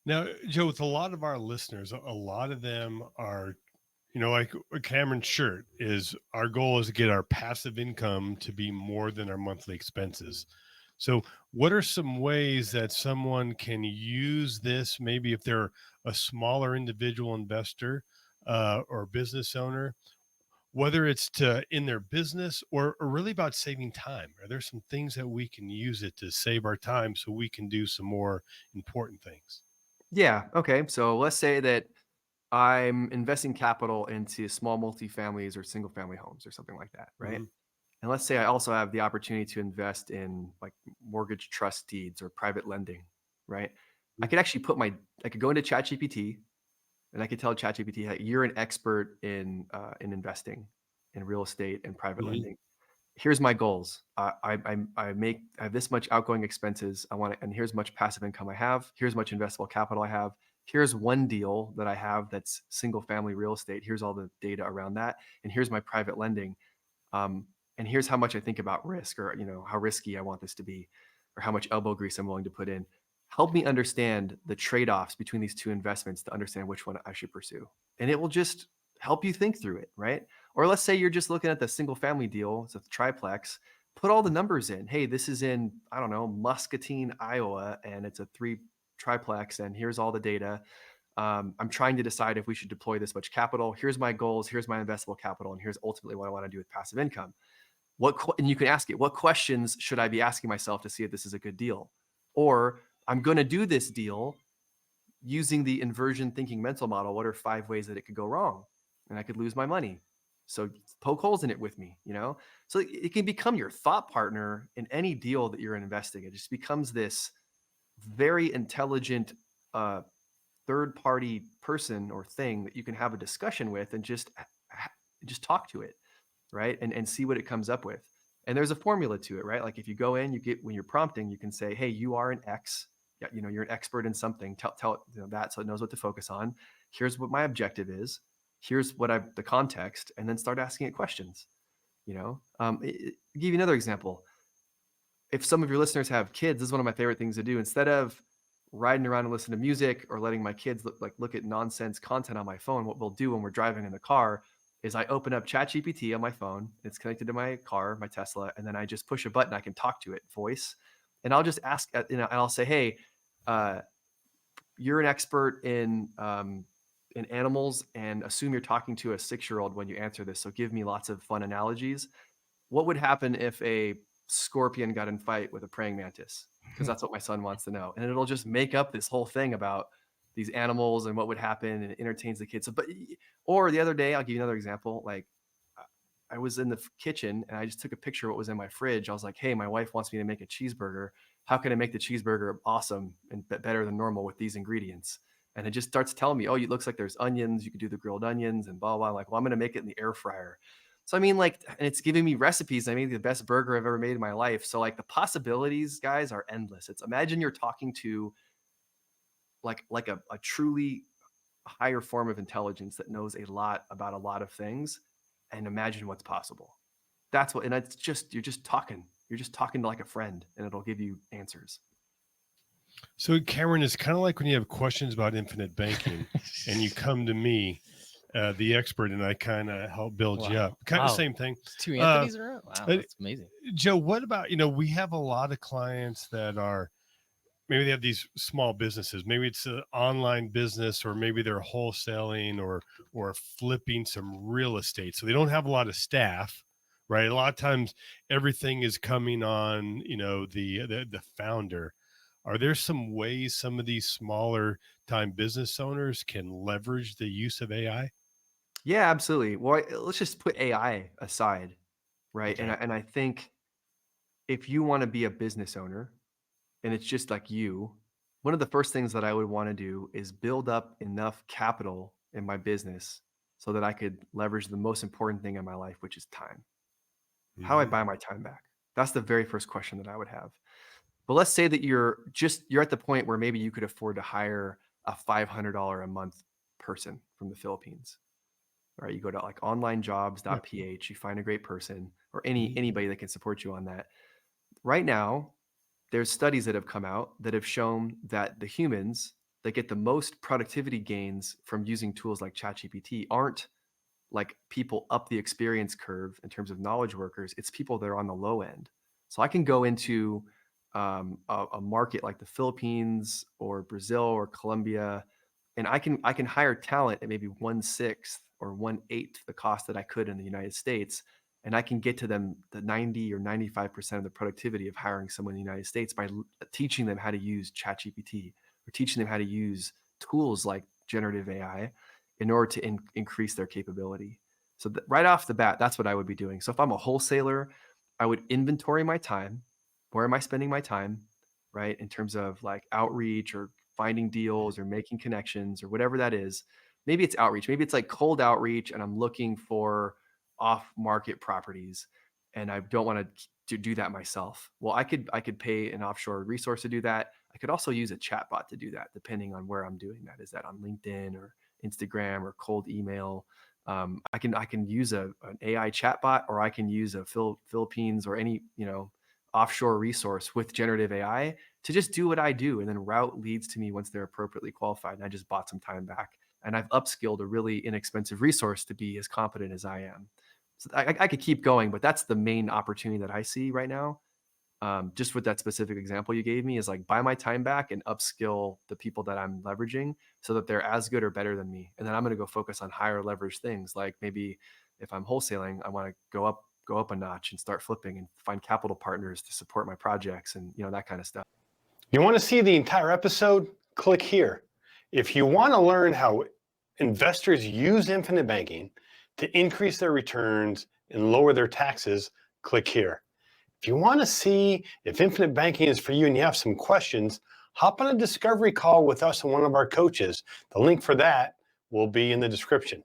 Now, Joe, with a lot of our listeners, a lot of them are, like Cameron's shirt is our goal is to get our passive income to be more than our monthly expenses. So, what are some ways that someone can use this? Maybe if they're a smaller individual investor or business owner, whether it's to in their business or really about saving time. Are there some things that we can use it to save our time so we can do some more important things? Yeah. Okay. So let's say that I'm investing capital into small multifamilies or single family homes or something like that, right? Hmm. And let's say I also have the opportunity to invest in like mortgage trust deeds or private lending, right? I could actually I could go into ChatGPT and I could tell ChatGPT, "Hey, you're an expert in investing in real estate and private Hmm. lending. Here's my goals. I have this much outgoing expenses. I want to, and here's much passive income I have. Here's much investable capital I have. Here's one deal that I have that's single family real estate. Here's all the data around that, and here's my private lending. Um, and here's how much I think about risk, or how risky I want this to be, or how much elbow grease I'm willing to put in. Help me understand the trade-offs between these two investments to understand which one I should pursue." And it will just help you think through it, right? Or let's say you're just looking at the single family deal, it's a triplex, put all the numbers in. Hey, this is in, I don't know, Muscatine, Iowa, and it's a three triplex, and here's all the data. I'm trying to decide if we should deploy this much capital. Here's my goals. Here's my investable capital, and here's ultimately what I want to do with passive income. And you can ask it, what questions should I be asking myself to see if this is a good deal? Or I'm going to do this deal using the inversion thinking mental model. What are 5 ways that it could go wrong and I could lose my money? So poke holes in it with me, So it can become your thought partner in any deal that you're investing. It just becomes this very intelligent uh, third party person or thing that you can have a discussion with and just talk to it, right? And see what it comes up with. And there's a formula to it, right? Like if you go in, you get when you're prompting, you can say, "Hey, you are an X. Yeah, you're an expert in something. Tell it, that so it knows what to focus on. Here's what my objective is. Here's what I the context, and then start asking it questions. Give you another example. If some of your listeners have kids, this is one of my favorite things to do. Instead of riding around and listening to music or letting my kids look at nonsense content on my phone, what we'll do when we're driving in the car is I open up ChatGPT on my phone. It's connected to my car, my Tesla, and then I just push a button. I can talk to it, voice, and I'll just ask, and I'll say, "Hey, uh, you're an expert in animals, and assume you're talking to a 6-year-old when you answer this. So give me lots of fun analogies. What would happen if a scorpion got in fight with a praying mantis?" Because that's what my son wants to know. And it'll just make up this whole thing about these animals and what would happen, and it entertains the kids. Or the other day, I'll give you another example. Like I was in the kitchen and I just took a picture of what was in my fridge. I was like, "Hey, my wife wants me to make a cheeseburger. How can I make the cheeseburger awesome and better than normal with these ingredients?" And it just starts telling me, "Oh, it looks like there's onions. You could do the grilled onions and blah blah." I'm like, "Well, I'm going to make it in the air fryer." So I mean, like, and it's giving me recipes. I made the best burger I've ever made in my life. So like the possibilities, guys, are endless. It's imagine you're talking to like a truly higher form of intelligence that knows a lot about a lot of things, and imagine what's possible. That's what, and it's just you're just talking. You're just talking to like a friend, and it'll give you answers. So, Cameron, it's kind of like when you have questions about infinite banking and you come to me, the expert, and I kind of help build you up. Wow. Kind of Wow. same thing. It's two Uh, Anthony's in a row. Wow, uh, that's amazing. Joe, what about, we have a lot of clients that are maybe they have these small businesses. Maybe it's an online business, or maybe they're wholesaling or flipping some real estate. So they don't have a lot of staff, right? A lot of times everything is coming on, the founder. Are there some ways some of these smaller time business owners can leverage the use of AI? Yeah, absolutely. Well, let's just put AI aside, right? And Okay. I think if you want to be a business owner and it's just like you, one of the first things that I would want to do is build up enough capital in my business so that I could leverage the most important thing in my life, which is time. How do I Hmm. buy my time back? That's the very first question that I would have. But let's say that you're at the point where maybe you could afford to hire a $500 a month person from the Philippines. All right, you go to like Yeah. onlinejobs.ph, you find a great person or Mhm. anybody that can support you on that. Right now, there's studies that have come out that have shown that the humans that get the most productivity gains from using tools like ChatGPT aren't like people up the experience curve in terms of knowledge workers. It's people that are on the low end. So I can go into a market like the Philippines or Brazil or Colombia, and I can hire talent at maybe 1/6 or 1/8 the cost that I could in the United States, and I can get to them the 90 or 95% of the productivity of hiring someone in the United States by teaching them how to use ChatGPT or teaching them how to use tools like generative AI in order to increase their capability. So right off the bat, that's what I would be doing. So if I'm a wholesaler, I would inventory my time. Where am I spending my time, right? In terms of like outreach or finding deals or making connections or whatever that is. Maybe it's outreach. Maybe it's like cold outreach and I'm looking for off market properties and I don't want to do that myself. Well, I could pay an offshore resource to do that. I could also use a chatbot to do that, depending on where I'm doing that. Is that on LinkedIn or Instagram or cold email? I can use an AI chatbot, or I can use a Philippines or any offshore resource with generative AI to just do what I do, and then route leads to me once they're appropriately qualified. And I just bought some time back, and I've upskilled a really inexpensive resource to be as competent as I am. So I could keep going, but that's the main opportunity that I see right now. Just with that specific example you gave me, is like buy my time back and upskill the people that I'm leveraging so that they're as good or better than me. And then I'm going to go focus on higher leverage things. Like maybe if I'm wholesaling, I want to go up a notch and start flipping and find capital partners to support my projects and that kind of stuff. You want to see the entire episode? Click here. If you want to learn how investors use infinite banking to increase their returns and lower their taxes, click here. If you want to see if infinite banking is for you and you have some questions, hop on a discovery call with us and one of our coaches. The link for that will be in the description.